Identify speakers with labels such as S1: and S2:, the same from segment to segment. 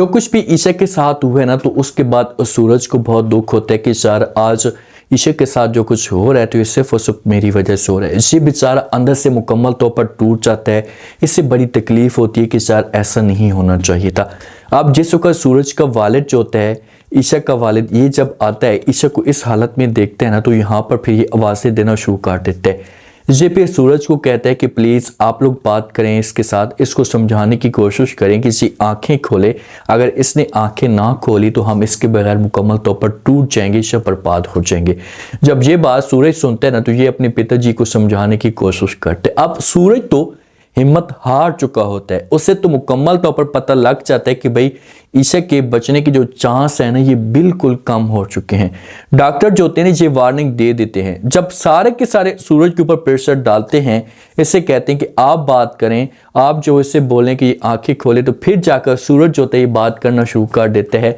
S1: जो कुछ भी ईशा के साथ हुआ है ना, तो उसके बाद सूरज को बहुत दुख होता है कि यार आज ईशा के साथ जो कुछ हो रहा है तो ये सिर्फ और सिर्फ मेरी वजह से हो रहा है। ये बेचारा अंदर से मुकम्मल तौर पर टूट जाता है। इससे बड़ी तकलीफ होती है कि यार ऐसा नहीं होना चाहिए था। अब जिस वक्त सूरज का वालिद जो होता है, ईशा का वालिद, ये जब आता है ईशा को इस हालत में देखते हैं ना, तो यहाँ पर फिर ये आवाज़ें देना शुरू कर देते हैं। ये फिर सूरज को कहता है कि प्लीज़ आप लोग बात करें इसके साथ, इसको समझाने की कोशिश करें कि इसी आंखें खोले। अगर इसने आंखें ना खोली तो हम इसके बगैर मुकम्मल तौर पर टूट जाएंगे, सब बर्बाद हो जाएंगे। जब ये बात सूरज सुनते हैं ना, तो ये अपने पिताजी को समझाने की कोशिश करते। अब सूरज तो हिम्मत हार चुका होता है, उसे तो मुकम्मल तौर पर पता लग जाता है कि भाई ईशा के बचने की जो चांस है ना, ये बिल्कुल कम हो चुके हैं। डॉक्टर जो होते हैं ये वार्निंग दे देते हैं। जब सारे के सारे सूरज के ऊपर प्रेशर डालते हैं, इसे कहते हैं कि आप बात करें, आप जो इसे बोलें कि आंखें खोले, तो फिर जाकर सूरज जो होता है ये बात करना शुरू कर देते हैं।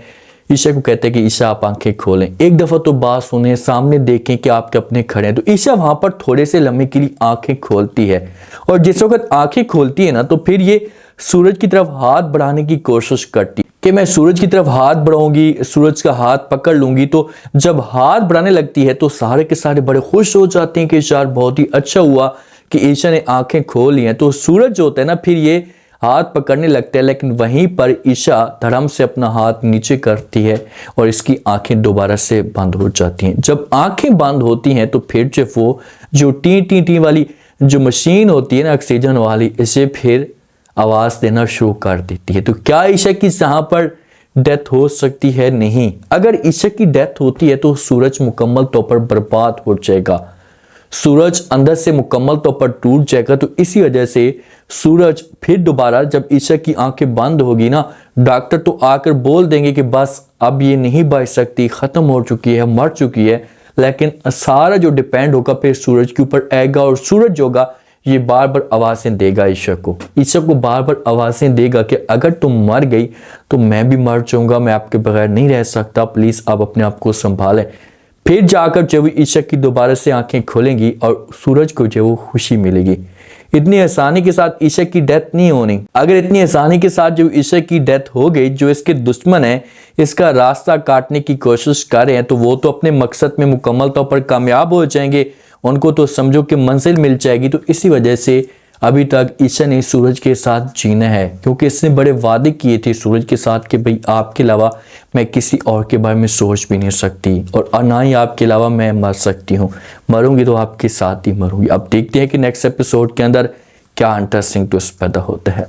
S1: ईशा को कहते हैं कि ईशा आप आंखें खोलें, एक दफ़ा तो बात सुने, सामने देखें कि आपके अपने खड़े हैं। तो ईशा वहाँ पर थोड़े से लम्हे के लिए आंखें खोलती है, और जिस वक्त आंखें खोलती है ना, तो फिर ये सूरज की तरफ हाथ बढ़ाने की कोशिश करती है कि मैं सूरज की तरफ हाथ बढ़ाऊंगी, सूरज का हाथ पकड़ लूंगी। तो जब हाथ बढ़ाने लगती है तो सारे के सारे बड़े खुश हो जाते हैं कि यार बहुत ही अच्छा हुआ कि ईशा ने आंखें खोल ली हैं। तो सूरज जो होता है ना, फिर ये हाथ पकड़ने लगते हैं, लेकिन वहीं पर ईशा धड़म से अपना हाथ नीचे करती है और इसकी आंखें दोबारा से बंद हो जाती हैं। जब आंखें बंद होती हैं तो फिर जो वो जो टी टी टी वाली जो मशीन होती है ना, ऑक्सीजन वाली, इसे फिर आवाज़ देना शुरू कर देती है। तो क्या ईशा की यहाँ पर डेथ हो सकती है? नहीं। अगर ईशा की डेथ होती है तो सूरज मुकम्मल तौर पर बर्बाद हो जाएगा, सूरज अंदर से मुकम्मल तौर पर टूट जाएगा। तो इसी वजह से सूरज फिर दोबारा जब ईशा की आंखें बंद होगी ना, डॉक्टर तो आकर बोल देंगे कि बस अब ये नहीं बच सकती, ख़त्म हो चुकी है, मर चुकी है। लेकिन सारा जो डिपेंड होगा फिर सूरज के ऊपर आएगा, और सूरज जो होगा ये बार बार आवाज़ें देगा ईशा को बार बार आवाज़ें देगा कि अगर तुम मर गई तो मैं भी मर जाऊंगा, मैं आपके बगैर नहीं रह सकता, प्लीज़ आप अपने आप को संभालें। फिर जाकर जो ईशा की दोबारा से आंखें खोलेंगी और सूरज को जो वो खुशी मिलेगी। इतनी आसानी के साथ ईशा की डेथ नहीं होनी। अगर इतनी आसानी के साथ जो ईशा की डेथ हो गई, जो इसके दुश्मन है इसका रास्ता काटने की कोशिश कर रहे हैं, तो वो तो अपने मकसद में मुकम्मल तौर पर कामयाब हो जाएंगे, उनको तो समझो कि मंजिल मिल जाएगी। तो इसी वजह से अभी तक ईशा ने सूरज के साथ जीना है, क्योंकि इसने बड़े वादे किए थे सूरज के साथ कि भाई आपके अलावा मैं किसी और के बारे में सोच भी नहीं सकती, और ना ही आपके अलावा मैं मर सकती हूँ, मरूंगी तो आपके साथ ही मरूंगी। अब देखते हैं कि नेक्स्ट एपिसोड के अंदर क्या इंटरेस्टिंग ट्विस्ट पैदा होता है।